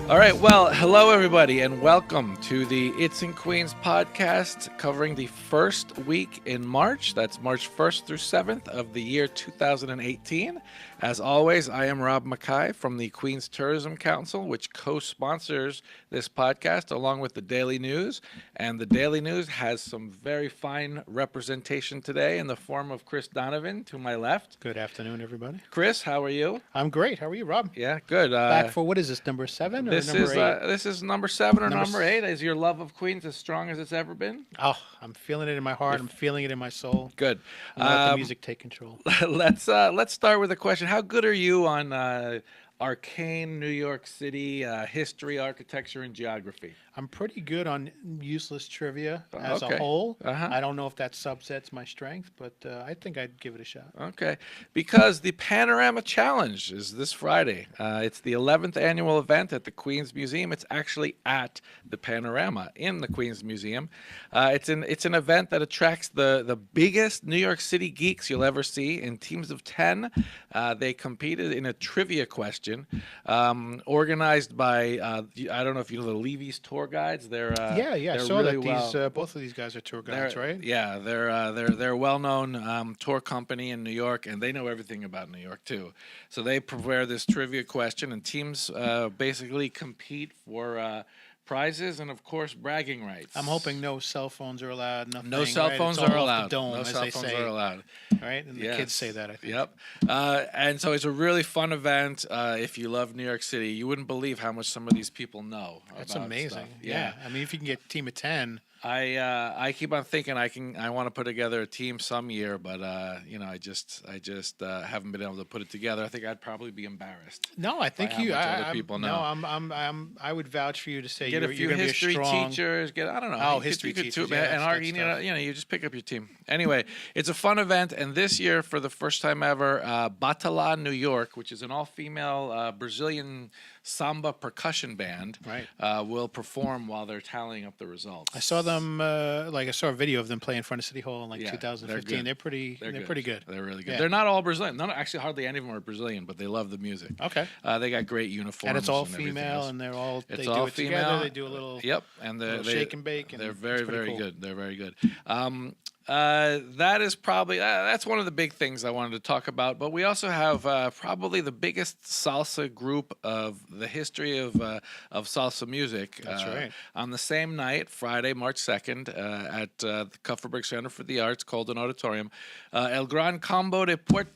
All right, well, hello everybody, and welcome to the It's in Queens podcast covering the first week in March. That's March 1st through 7th of the year 2018. As always, I am Rob Mackay from the Queens Tourism Council, which co-sponsors this podcast along with the Daily News. And the Daily News has some very fine representation today in the form of Chris Donovan to my left. Good afternoon, everybody. Chris, how are you? I'm great. How are you, Rob? Yeah, good. Back for what is this, number 7 or number 8? This is number 7 or Number number 8. Is your love of Queens as strong as it's ever been? Oh, I'm feeling it in my heart. I'm feeling it in my soul. Good. I'm gonna let the music take control. Let's start with a question. How good are you on arcane New York City history, architecture, and geography? I'm pretty good on useless trivia as Okay. a whole. Uh-huh. I don't know if that subsets my strength, but I think I'd give it a shot. Okay, because the Panorama Challenge is this Friday. It's the 11th annual event at the Queens Museum. It's actually at the Panorama in the Queens Museum. It's an event that attracts the biggest New York City geeks you'll ever see. In teams of 10, they competed in a trivia question organized by I don't know if you know the Levy's tour guides. They're Yeah, I they're saw really that well. both of these guys are tour guides, right? Yeah, they're a well-known tour company in New York, and they know everything about New York too. So they prepare this trivia question, and teams basically compete for prizes and, of course, bragging rights. I'm hoping no cell phones are allowed. Nothing. No cell right? phones It's all are off allowed. The dome, No as cell they phones say, are allowed. right? And the Yes. kids say that, I think. Yep. And so it's a really fun event. If you love New York City, you wouldn't believe how much some of these people know. That's about amazing. stuff. Yeah. I mean, if you can get a team of 10. I keep on thinking I want to put together a team some year, but I just haven't been able to put it together. I think I'd probably be embarrassed. No, I think how you. much I, other people know. No, I would vouch for you to say Get you're, a few you're going to be a history strong. teachers. I don't know. Oh, You could- history you could teachers, too, yeah, man. And that's you just pick up your team. Anyway, it's a fun event, and this year, for the first time ever, Batala New York, which is an all-female Brazilian samba percussion band, Right. will perform while they're tallying up the results. I saw them. I saw a video of them play in front of City Hall in Yeah, 2015. good. They're pretty. They're pretty good. They're really good. Yeah. They're not all Brazilian. None, actually, hardly any of them are Brazilian, but they love the music. Okay. They got great uniforms. And it's all everything female, else. and they're all. It's They all do it female. together. They do a little. Yep, and little they shake and bake. And they're it's very, pretty very cool. good. They're very good. That is probably that's one of the big things I wanted to talk about. But we also have probably the biggest salsa group of the history of salsa music. That's right. On the same night, Friday, March 2nd, at the Kupferberg Center for the Arts, Colden Auditorium, El Gran Combo de Puerto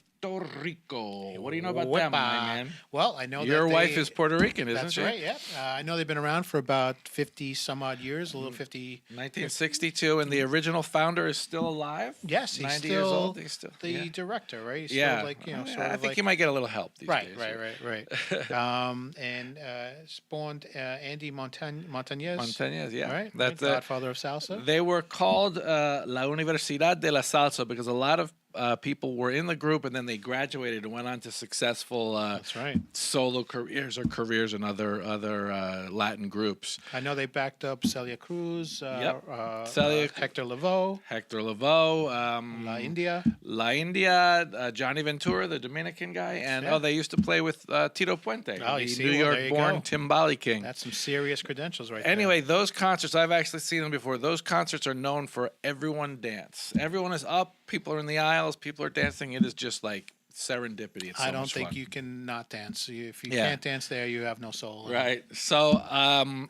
Rico. What do you know about them, my man? Well, I know Your that wife they- is Puerto Rican, isn't That's she? right. Yeah. I know they've been around for about 50 some odd years. A little 50. 1962, and the original founder is still alive. Yes, he's 90 still years old. He's still the director, right? He's yeah. still like sort I of think like. you might get a little help these Right, days. right. And spawned Andy Montañez. Montañez, yeah. Right? That's Godfather of salsa. They were called La Universidad de la Salsa because a lot of people were in the group and then they graduated and went on to successful That's right. solo careers or careers in other Latin groups. I know they backed up Celia Cruz, Yep. Celia- Hector Lavoe, Hector Lavoe, La India. La India, Johnny Ventura, the Dominican guy, and Yeah. they used to play with Tito Puente, Oh, you the see? New Well, there you York-born go. timbali king. That's some serious credentials right Anyway, those concerts, I've actually seen them before. Those concerts are known for everyone dance. Everyone is up, people are in the aisles, people are dancing. It is just like serendipity. It's so there. I don't much think fun. you can not dance. If you Yeah. can't dance there, you have no soul. Right. So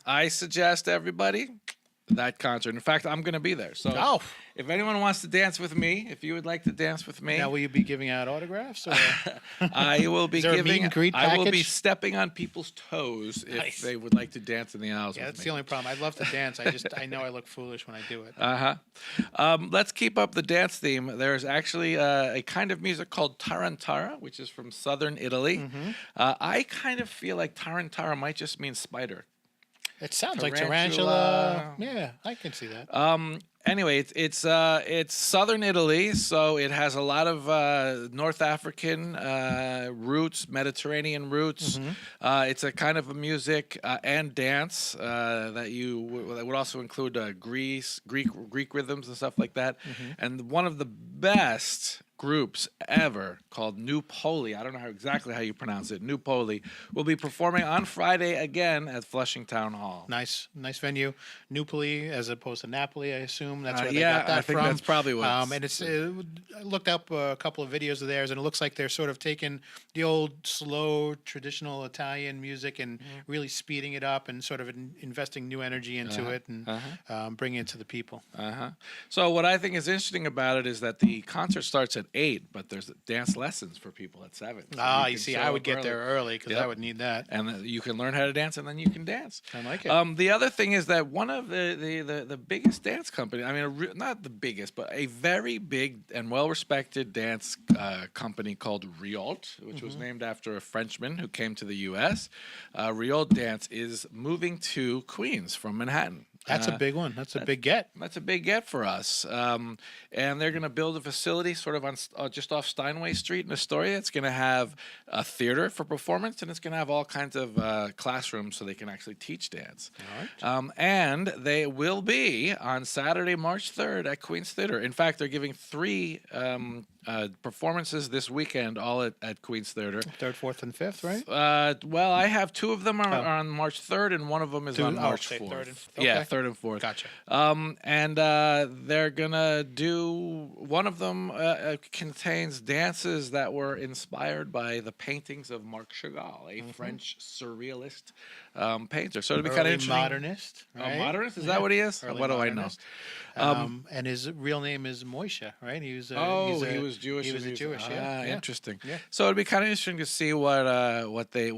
I suggest everybody that concert. In fact, I'm going to be there. So Oh. if anyone wants to dance with me, if you would like to dance with me, Now, will you be giving out autographs? Or? I will be Is there a meet giving. and greet I will be package? stepping on people's toes if Nice. they would like to dance in the aisles Yeah, with that's me. the only problem. I'd love to dance. I know I look foolish when I do it. Let's keep up the dance theme. There's actually a kind of music called tarantella, which is from southern Italy. Mm-hmm. I kind of feel like tarantella might just mean spider. It sounds like Tarantula. tarantula. Yeah, I can see that. Anyway, it's southern Italy, so it has a lot of North African roots, Mediterranean roots. It's a kind of a music and dance that that would also include Greek rhythms and stuff like that. And one of the best groups ever called New Poli. I don't know exactly how you pronounce it. New Poli will be performing on Friday again at Flushing Town Hall. Nice venue. Newpoli as opposed to Napoli, I assume. That's where they Yeah, got that I think from. that's probably what. And I looked up a couple of videos of theirs, and it looks like they're sort of taking the old, slow, traditional Italian music and really speeding it up and sort of investing new energy into it and bringing it to the people. So what I think is interesting about it is that the concert starts at 8, but there's dance lessons for people at 7. So You see, I would get there early because I would need that. And you can learn how to dance, and then you can dance. I like it. The other thing is that one of the biggest dance company, I mean, not the biggest, but a very big and well-respected dance company called Rioult, which was named after a Frenchman who came to the U.S. Rioult Dance is moving to Queens from Manhattan. That's a big one. That's a big get. That's a big get for us. And they're going to build a facility sort of on just off Steinway Street in Astoria. It's going to have a theater for performance, and it's going to have all kinds of classrooms so they can actually teach dance. All right. And they will be on Saturday, March 3rd at Queen's Theater. In fact, they're giving 3 performances this weekend, all at Queen's Theater. 3rd, 4th, and 5th, right? Well, I have 2 of them are on March 3rd, and one of them is on March 4th. 3rd and, Yeah, 3rd and 4th. Gotcha. And they're gonna do one of them contains dances that were inspired by the paintings of Marc Chagall, a French surrealist painter. So it'll be kind of interesting. Modernist. Right? Oh, modernist? Is that what he is? Early What do modernist. I know? And his real name is Moshe, right? He was. He was Jewish. He was a Jewish. Yeah. Interesting. Yeah. So it'd be kind of interesting to see how they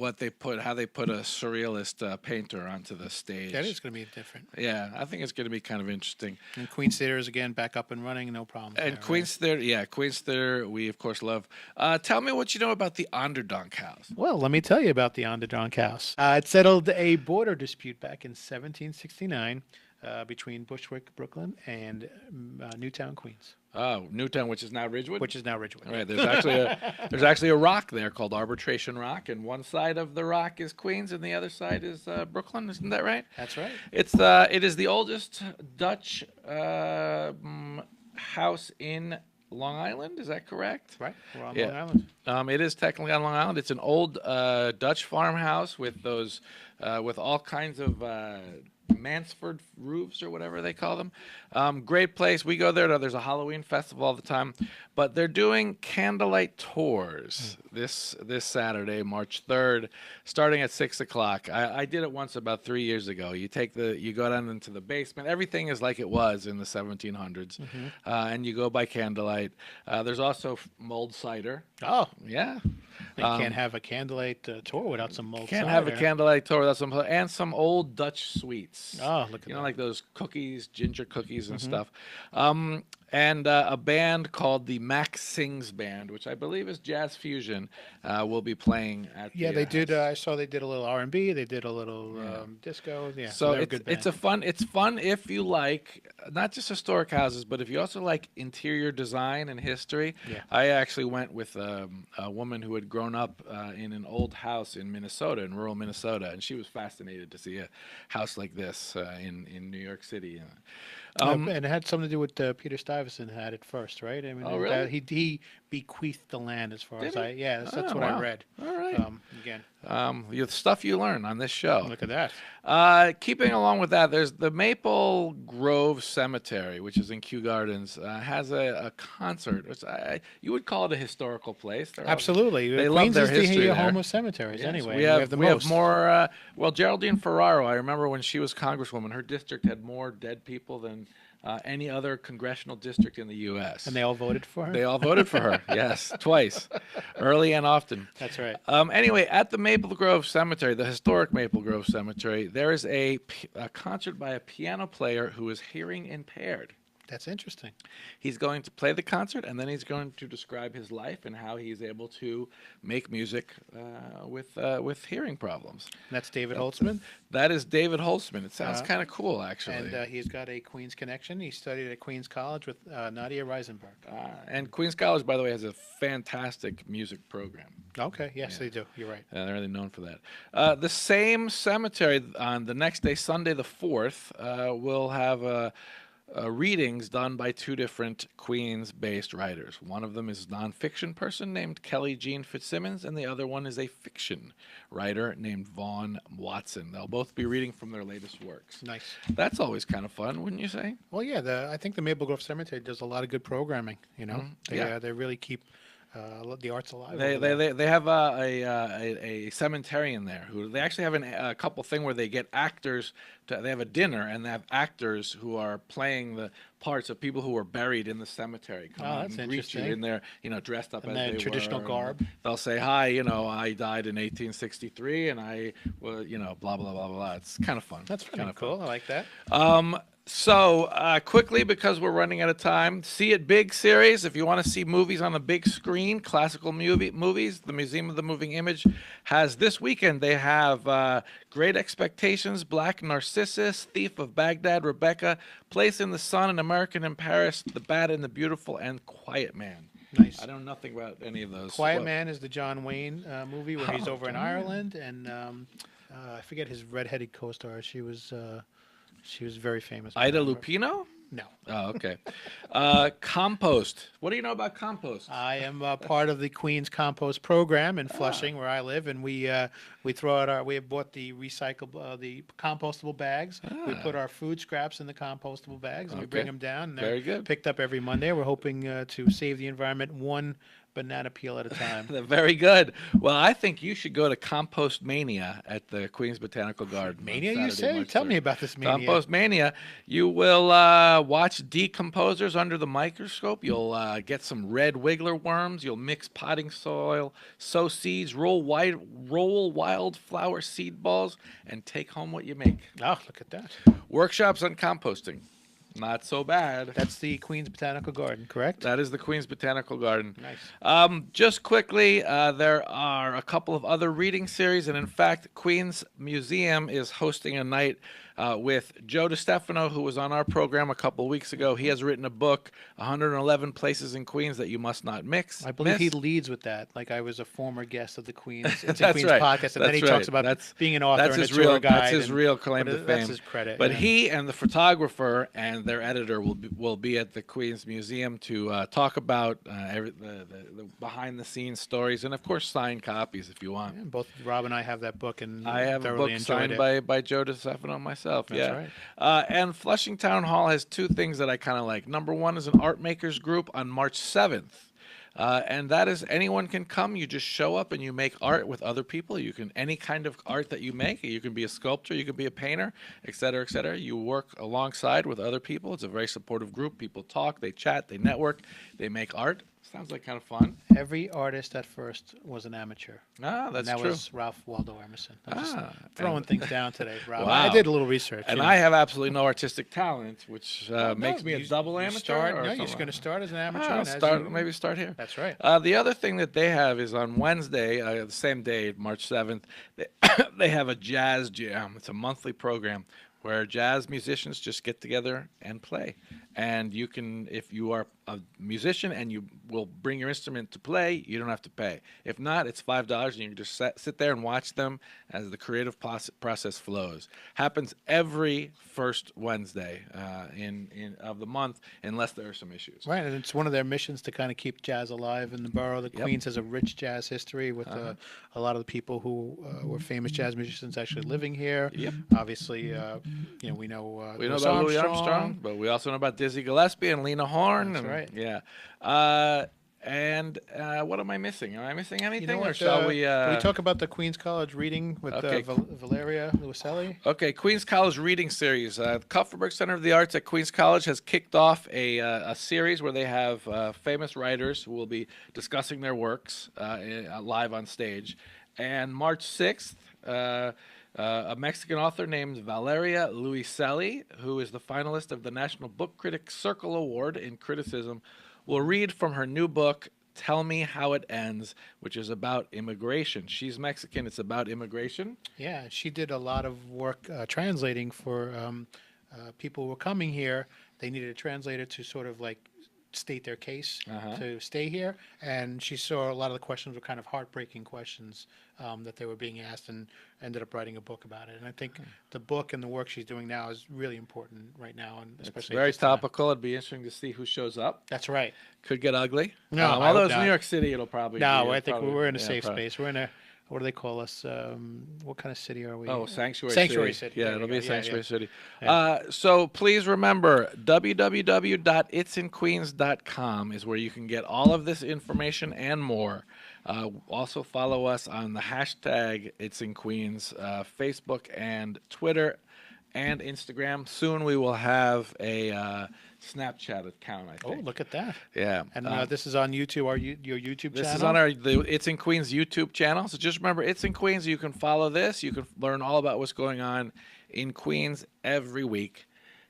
put a surrealist painter onto the stage. That is going to be different. Yeah, I think it's going to be kind of interesting. And Queen's Theater is again back up and running, no problem. And Queen's Theater, we of course love. Tell me what you know about the Onderdonk House. Well, let me tell you about the Onderdonk House. It settled a border dispute back in 1769 between Bushwick, Brooklyn, and Newtown, Queens. Oh, Newtown, which is now Ridgewood. All right. There's actually a rock there called Arbitration Rock, and one side of the rock is Queens, and the other side is Brooklyn. Isn't that right? That's right. It is the oldest Dutch house in Long Island. Is that correct? Right. We're on Long Island. It is technically on Long Island. It's an old Dutch farmhouse with those with all kinds of Mansford roofs or whatever they call them. Great place. We go there. There's a Halloween festival all the time, but they're doing candlelight tours this Saturday, March 3rd, starting at 6:00. I did it once about 3 years ago. You go down into the basement. Everything is like it was in the 1700s, and you go by candlelight. There's also mulled cider. Oh, yeah. You can't have a candlelight tour without some mulled cider. Can't have a candlelight tour without some old Dutch sweets. Oh, look at that. Like those cookies, ginger cookies and stuff. And a band called the Max Sings Band, which I believe is jazz fusion, will be playing at. Yeah, they did. I saw they did a little R&B. They did a little disco. Yeah, so they're a good band. It's fun if you like not just historic houses, but if you also like interior design and history. Yeah. I actually went with a woman who had grown up in an old house in Minnesota, in rural Minnesota, and she was fascinated to see a house like this in New York City. And it had something to do with Peter Stuyvesant had it first, right? I mean, oh, really? He bequeathed the land as far as that's what wow. I read. All right. Again, the stuff you learn on this show. look at that. Keeping along with that, there's the Maple Grove Cemetery, which is in Kew Gardens, has a concert. You would call it a historical place. Absolutely. They Queens love their is history the home there. of cemeteries. Yes, anyway, we have the we most. have more. Well, Geraldine Ferraro, I remember when she was Congresswoman, her district had more dead people than any other congressional district in the U.S. And they all voted for her. They all voted for her. Yes, twice, early and often. That's right. Anyway, at the Maple Grove Cemetery, the historic Maple Grove Cemetery, there is a concert by a piano player who is hearing impaired. That's interesting. He's going to play the concert, and then he's going to describe his life and how he's able to make music with hearing problems. And that's David Holtzman. That is David Holtzman. It sounds kind of cool, actually. And he's got a Queens connection. He studied at Queens College with Nadia Reisenberg. And Queens College, by the way, has a fantastic music program. Okay, yes, they do. You're right. They're really known for that. The same cemetery on the next day, Sunday the 4th, will have readings done by two different Queens-based writers. One of them is a nonfiction person named Kelly Jean Fitzsimmons, and the other one is a fiction writer named Vaughn Watson. They'll both be reading from their latest works. Nice. That's always kind of fun, wouldn't you say? Well, yeah, I think the Maple Grove Cemetery does a lot of good programming. You know, they really keep the arts alive. They have a cemeterian there who they actually have a couple thing where they get actors. They have a dinner and they have actors who are playing the parts of people who were buried in the cemetery. Come out that's and greet you interesting. in their dressed up In as their they traditional were. garb. They'll say hi. I died in 1863 and I was blah blah blah blah. It's kind of fun. That's kind kind of of cool. I like that. So, quickly, because we're running out of time, See It Big series. If you want to see movies on the big screen, classical movies, the Museum of the Moving Image has this weekend. They have Great Expectations, Black Narcissus, Thief of Baghdad, Rebecca, Place in the Sun, An American in Paris, The Bad and the Beautiful, and Quiet Man. Nice. I know nothing about any of those. Quiet Man is the John Wayne movie where he's over in John Ireland, and I forget his redheaded co-star. She was very famous. Ida Lupino? No. Oh, okay. Compost. What do you know about compost? I am part of the Queens Compost program in Flushing, where I live, and we throw out we have bought the the compostable bags. We put our food scraps in the compostable bags, and we bring them down. And Very they're good. picked up every Monday. We're hoping to save the environment one banana peel at a time. Very good. Well, I think you should go to Compost Mania at the Queens Botanical Garden. on Mania, you Saturday, say? March Tell me 3rd. about this mania. Compost Mania. You will watch decomposers under the microscope. You'll get some red wiggler worms. You'll mix potting soil, sow seeds, roll wildflower seed balls, and take home what you make. Oh, look at that. Workshops on composting. Not so bad. That's the Queens Botanical Garden, correct? That is the Queens Botanical Garden. Nice. Just quickly, there are a couple of other reading series, and in fact, Queens Museum is hosting a night with Joe DiStefano, who was on our program a couple of weeks ago. He has written a book, 111 Places in Queens That You Must Not Miss. I believe he leads with that. Like I was a former guest of the Queens, That's Queens right. podcast, and then he talks about being an author and a tour guide. That's his real claim to fame. That's his credit. But yeah. he and the photographer and their editor will be at the Queens Museum to talk about the behind the scenes stories and of course signed copies if you want. Yeah, both Rob and I have that book, and I have a thoroughly book enjoyed signed by Joe DiStefano myself. That's yeah. right. And Flushing Town Hall has two things that I kind of like. Number one is an art makers group on March 7th. And that is anyone can come. You just show up and you make art with other people. You can any kind of art that you make. You can be a sculptor, you can be a painter, et cetera, et cetera. You work alongside with other people. It's a very supportive group. People talk, they chat, they network, they make art. Sounds like kind of fun. Every artist at first was an amateur. Ah, that's and that true. was Ralph Waldo Emerson. I'm just throwing things down today, Rob. Wow. I did a little research. And I have absolutely no artistic talent, which makes me a double amateur. You're just going to start as an amateur. Maybe start here. That's right. The other thing that they have is on Wednesday, the same day, March 7th, they have a jazz jam. It's a monthly program where jazz musicians just get together and play. And you can, if you are a musician and you will bring your instrument to play, you don't have to pay. If not, it's $5 and you can just sit there and watch them as the creative process flows. Happens every first Wednesday of the month, unless there are some issues. Right, and it's one of their missions to kind of keep jazz alive in the borough. The Queens has a rich jazz history with a lot of the people who were famous jazz musicians actually living here. Yep. Obviously, we know about Louis Armstrong, but we also know about Dizzy Gillespie and Lena Horne. That's right. Yeah. And what am I missing? Am I missing anything, or what, shall we? Can we talk about the Queens College reading with Valeria Luiselli? Okay, Queens College reading series. The Kupferberg Center of the Arts at Queens College has kicked off a series where they have famous writers who will be discussing their works live on stage. And March 6th, a Mexican author named Valeria Luiselli, who is the finalist of the National Book Critics Circle Award in Criticism, will read from her new book, Tell Me How It Ends, which is about immigration. She's Mexican. It's about immigration. Yeah, she did a lot of work translating for people who were coming here. They needed a translator to sort of like state their case Uh-huh. to stay here. And she saw a lot of the questions were kind of heartbreaking questions that they were being asked, and ended up writing a book about it. And I think the book and the work she's doing now is really important right now, and It's especially at very this time. topical. It'd be interesting to see who shows up. That's right. Could get ugly. No, I although hope it's New not. York City, it'll probably be. No, it'll I think probably- we're in a yeah, safe probably. space. We're in a, what do they call us? What kind of city are we? Oh, Sanctuary Sanctuary City. City. Yeah, There it'll you be a go. Yeah, Sanctuary City. Yeah. So please remember, www.itsinqueens.com is where you can get all of this information and more. Also follow us on the hashtag It's in Queens, Facebook and Twitter and Instagram. Soon we will have a Snapchat account, I Oh, think. look at that. Yeah. And this is on YouTube, your YouTube channel? This is on the It's in Queens YouTube channel. So just remember, It's in Queens. You can follow this. You can learn all about what's going on in Queens every week.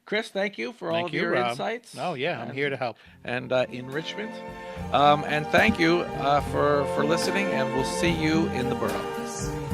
Chris, thank you for all Thank of you, your Rob. insights. Oh, yeah, I'm here to help. And enrichment. And thank you for listening, and we'll see you in the borough.